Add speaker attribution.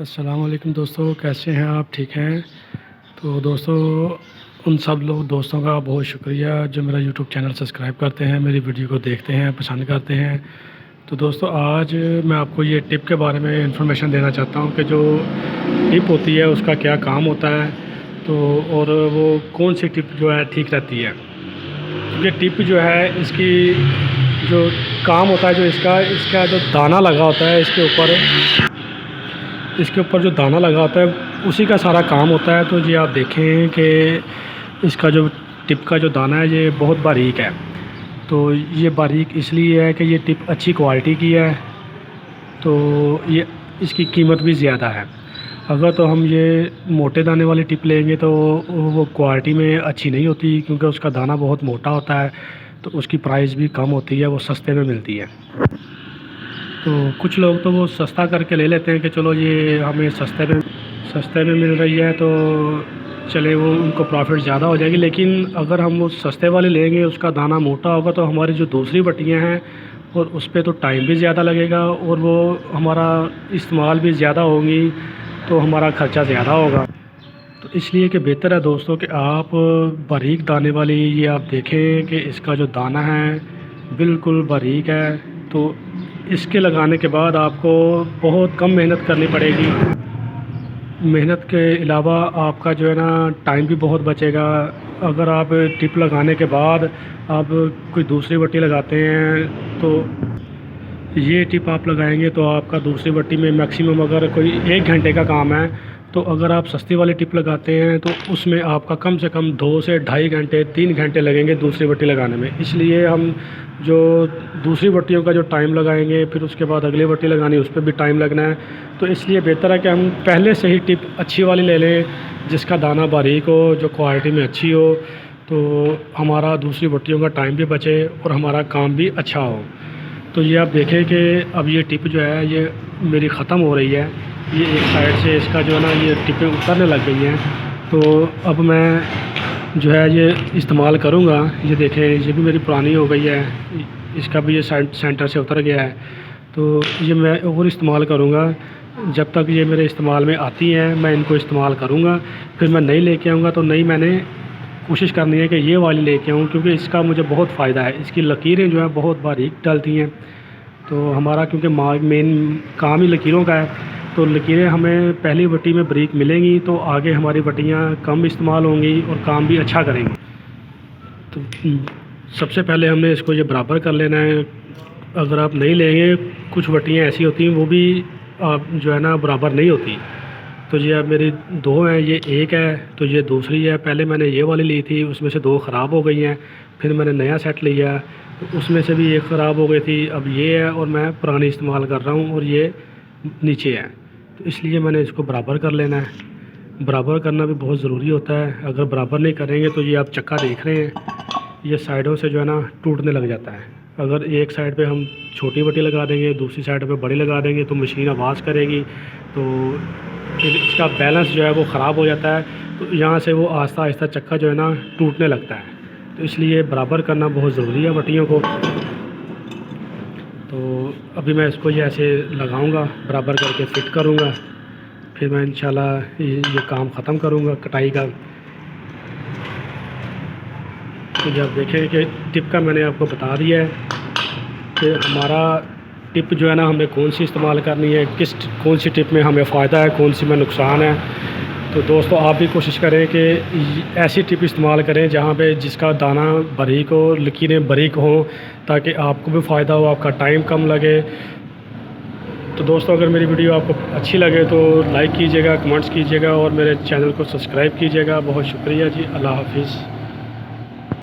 Speaker 1: अस्सलाम वालेकुम दोस्तों, कैसे हैं आप? ठीक हैं? तो दोस्तों, उन सब दोस्तों का बहुत शुक्रिया जो मेरा यूट्यूब चैनल सब्सक्राइब करते हैं, मेरी वीडियो को देखते हैं, पसंद करते हैं। तो दोस्तों, आज मैं आपको ये टिप के बारे में इंफॉर्मेशन देना चाहता हूँ कि जो टिप होती है उसका क्या काम होता है, तो और वो कौन सी टिप जो है ठीक रहती है। ये टिप जो है, इसकी जो काम होता है, जो इसका जो दाना लगा होता है, इसके ऊपर जो दाना लगा होता है उसी का सारा काम होता है। तो ये आप देखें कि इसका जो टिप का जो दाना है ये बहुत बारीक है। तो ये बारीक इसलिए है कि ये टिप अच्छी क्वालिटी की है, तो ये इसकी कीमत भी ज़्यादा है। अगर तो हम ये मोटे दाने वाली टिप लेंगे तो वो क्वालिटी में अच्छी नहीं होती, क्योंकि उसका दाना बहुत मोटा होता है, तो उसकी प्राइस भी कम होती है, वो सस्ते में मिलती है। तो कुछ लोग तो वो सस्ता करके ले लेते हैं कि चलो ये हमें सस्ते में मिल रही है, तो चले वो उनको प्रॉफिट ज़्यादा हो जाएगी। लेकिन अगर हम वो सस्ते वाले लेंगे, उसका दाना मोटा होगा, तो हमारी जो दूसरी बट्टियाँ हैं और उस पर तो टाइम भी ज़्यादा लगेगा और वो हमारा इस्तेमाल भी ज़्यादा होंगी, तो हमारा ख़र्चा ज़्यादा होगा। तो इसलिए कि बेहतर है दोस्तों कि आप बारीक दाने वाली ये आप देखें कि इसका जो दाना है बिल्कुल बारीक है। तो इसके लगाने के बाद आपको बहुत कम मेहनत करनी पड़ेगी। मेहनत के अलावा आपका जो है ना टाइम भी बहुत बचेगा। अगर आप टिप लगाने के बाद आप कोई दूसरी बट्टी लगाते हैं, तो ये टिप आप लगाएंगे तो आपका दूसरी बट्टी में मैक्सिमम अगर कोई 1 घंटे का काम है, तो अगर आप सस्ती वाली टिप लगाते हैं तो उसमें आपका कम से कम 2 से ढाई घंटे 3 घंटे लगेंगे दूसरी बट्टी लगाने में। इसलिए हम जो दूसरी बट्टियों का जो टाइम लगाएंगे, फिर उसके बाद अगली बट्टी लगानी उस पर भी टाइम लगना है। तो इसलिए बेहतर है कि हम पहले से ही टिप अच्छी वाली ले लें, जिसका दाना बारीक हो, जो क्वालिटी में अच्छी हो, तो हमारा दूसरी बट्टियों का टाइम भी बचे और हमारा काम भी अच्छा हो। तो ये आप देखें कि अब ये टिप जो है ये मेरी ख़त्म हो रही है। ये एक साइड से इसका जो है ना ये टिपें उतरने लग गई हैं। तो अब मैं जो है ये इस्तेमाल करूँगा। ये देखें, ये भी मेरी पुरानी हो गई है, इसका भी ये सेंटर से उतर गया है। तो ये मैं और इस्तेमाल करूँगा। जब तक ये मेरे इस्तेमाल में आती हैं मैं इनको इस्तेमाल करूँगा। फिर मैं नई लेके आऊँगा, तो नई मैंने कोशिश करनी है कि ये वाली लेके आऊँ, क्योंकि इसका मुझे बहुत फ़ायदा है। इसकी लकीरें जो है बहुत बारीक डलती हैं। तो हमारा क्योंकि मेन काम ही लकीरों का है, तो लकीरें हमें पहली बट्टी में बारीक मिलेंगी, तो आगे हमारी बट्टियाँ कम इस्तेमाल होंगी और काम भी अच्छा करेंगी। तो सबसे पहले हमने इसको ये बराबर कर लेना है। अगर आप नहीं लेंगे, कुछ बट्टियाँ ऐसी होती हैं वो भी आप जो है ना बराबर नहीं होती। तो ये अब मेरी 2 हैं, ये एक है, तो ये दूसरी है। पहले मैंने ये वाली ली थी, उसमें से 2 ख़राब हो गई हैं। फिर मैंने नया सेट लिया, तो उसमें से भी 1 ख़राब हो गई थी। अब ये है और मैं पुरानी इस्तेमाल कर रहा हूँ और ये नीचे है। तो इसलिए मैंने इसको बराबर कर लेना है। बराबर करना भी बहुत ज़रूरी होता है। अगर बराबर नहीं करेंगे तो ये आप चक्का देख रहे हैं, ये साइडों से जो है ना टूटने लग जाता है। अगर एक साइड पे हम छोटी बट्टी लगा देंगे, दूसरी साइड पे बड़ी लगा देंगे, तो मशीन आवाज़ करेगी, तो फिर इसका बैलेंस जो है वो ख़राब हो जाता है। तो यहाँ से वो आहिस्ता आहिस्ता चक्का जो है ना टूटने लगता है। तो इसलिए बराबर करना बहुत ज़रूरी है बट्टियों को। तो अभी मैं इसको ये ऐसे लगाऊंगा, बराबर करके फिट करूंगा, फिर मैं इंशाल्लाह ये काम ख़त्म करूंगा कटाई का। तो जब देखें कि टिप का मैंने आपको बता दिया है कि हमारा टिप जो है ना हमें कौन सी इस्तेमाल करनी है, कौन सी टिप में हमें फ़ायदा है, कौन सी में नुकसान है। तो दोस्तों, आप भी कोशिश करें कि ऐसी टिप इस्तेमाल करें जहाँ पे जिसका दाना बारीक हो, लकीरें बारीक हों, ताकि आपको भी फ़ायदा हो, आपका टाइम कम लगे। तो दोस्तों, अगर मेरी वीडियो आपको अच्छी लगे तो लाइक कीजिएगा, कमेंट्स कीजिएगा और मेरे चैनल को सब्सक्राइब कीजिएगा। बहुत शुक्रिया जी। अल्लाह हाफिज़।